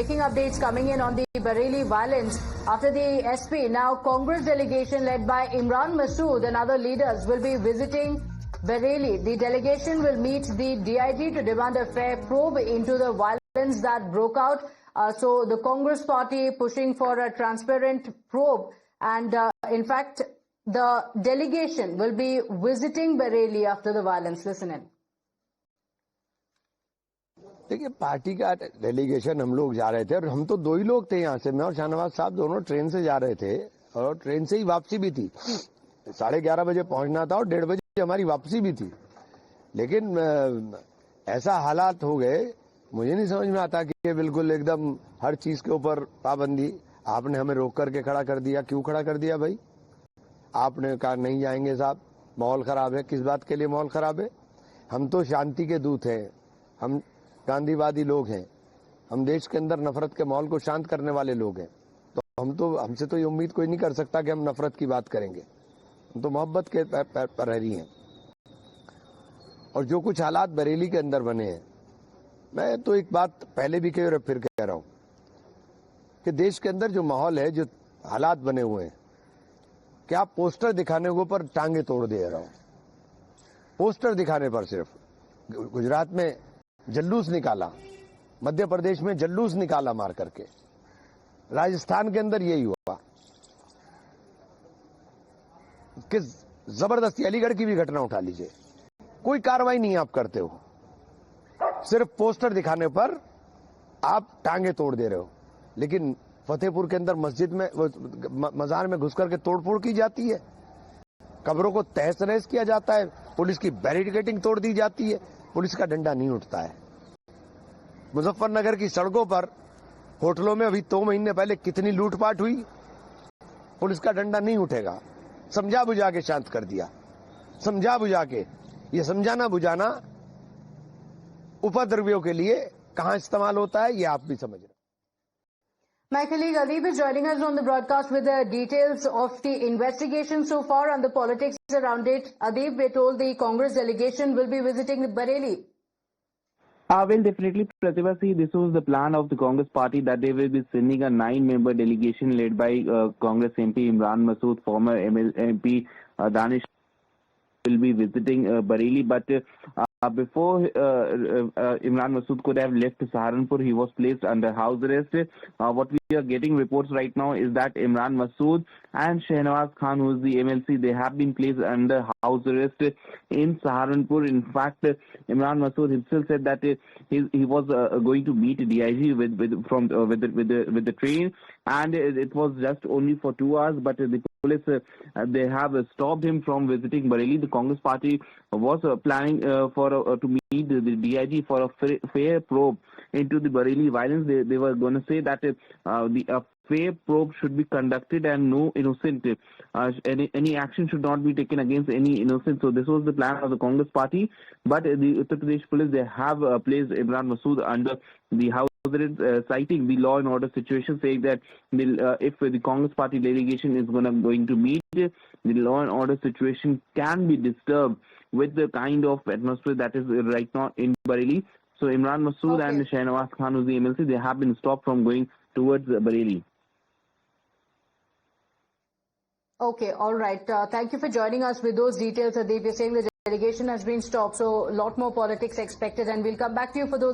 breaking updates coming in on the Bareilly violence after the SP. Now, Congress delegation led by Imran Masood and other leaders will be visiting Bareilly. The delegation will meet the DIG to demand a fair probe into the violence that broke out. So the Congress party pushing for a transparent probe, and in fact, the delegation will be visiting Bareilly after the violence. Listen in. देखिए, party का delegation हम लोग जा रहे थे और हम तो दो ही लोग थे यहाँ से, मैं और शाहनवाज साहब दोनों ट्रेन से जा रहे थे और ट्रेन से ही वापसी भी थी। 11:30 बजे पहुंचना था और 1:30 बजे हमारी वापसी भी थी। लेकिन ऐसा हालात हो गए, मुझे नहीं समझ में आता कि बिल्कुल एकदम हर चीज के ऊपर पाबंदी। आपने हमें रोक करके खड़ा कर दिया। क्यों खड़ा कर दिया भाई? आपने कहा नहीं जाएंगे साहब, माहौल खराब है। किस बात के लिए माहौल खराब है? हम तो शांति के दूत हैं, हम गांधीवादी लोग हैं, हम देश के अंदर नफरत के माहौल को शांत करने वाले लोग हैं। तो हमसे तो ये उम्मीद कोई नहीं कर सकता कि हम नफरत की बात करेंगे। हम तो मोहब्बत के पर रही हैं। और जो कुछ हालात बरेली के अंदर बने हैं, मैं तो एक बात पहले भी कही और फिर कह रहा हूं कि देश के अंदर जो माहौल है, जो हालात बने हुए हैं, क्या पोस्टर दिखाने के ऊपर टांगे तोड़ दे रहा हूं। पोस्टर दिखाने पर सिर्फ गुजरात में जल्लूस निकाला, मध्य प्रदेश में जल्लूस निकाला मार करके, राजस्थान के अंदर यही हुआ कि जबरदस्ती अलीगढ़ की भी घटना उठा लीजिए, कोई कार्रवाई नहीं आप करते हो, सिर्फ पोस्टर दिखाने पर आप टांगे तोड़ दे रहे हो। लेकिन फतेहपुर के अंदर मस्जिद में, मजार में घुस करके तोड़फोड़ की जाती है, कब्रों को तहस नहस किया जाता है, पुलिस की बैरिकेडिंग तोड़ दी जाती है, पुलिस का डंडा नहीं उठता है। मुजफ्फरनगर की सड़कों पर, होटलों में अभी 2 महीने पहले कितनी लूटपाट हुई, पुलिस का डंडा नहीं उठेगा। समझा बुझा के शांत कर दिया, समझा बुझा के। ये समझाना बुझाना उपद्रवियों के लिए कहां इस्तेमाल होता है, ये आप भी समझ रहे। My colleague Adib is joining us on the broadcast with the details of the investigation so far and the politics around it. Adib, we're told the Congress delegation will be visiting Bareilly. Well, definitely, Pratibha, see, this was the plan of the Congress party that they will be sending a 9-member delegation led by Congress MP Imran Masood, former MP Danish will be visiting Bareilly, but before Imran Masood could have left Saharanpur, he was placed under house arrest. What we are getting reports right now is that Imran Masood and Shahnawaz Khan, who is the MLC, they have been placed under house arrest in Saharanpur. In fact, Imran Masood himself said that he was going to meet DIG with the train, and it was just only for 2 hours. But the police they have stopped him from visiting Bareilly. The Congress party was planning to meet the DIG for a fair probe into the Bareilly violence. They were going to say that a fair probe should be conducted and no innocent, any action should not be taken against any innocent. So this was the plan of the Congress party. But the Uttar Pradesh police, they have placed Imran Masood under the house arrest, citing the law and order situation, saying that if the Congress party delegation is going to meet, the law and order situation can be disturbed with the kind of atmosphere that is right now in Bareilly. So Imran Masood and Shahnawaz Khan, who's the MLC, they have been stopped from going towards Bareilly. Okay, all right. Thank you for joining us with those details, Adib. You're saying the delegation has been stopped, so a lot more politics expected, and we'll come back to you for those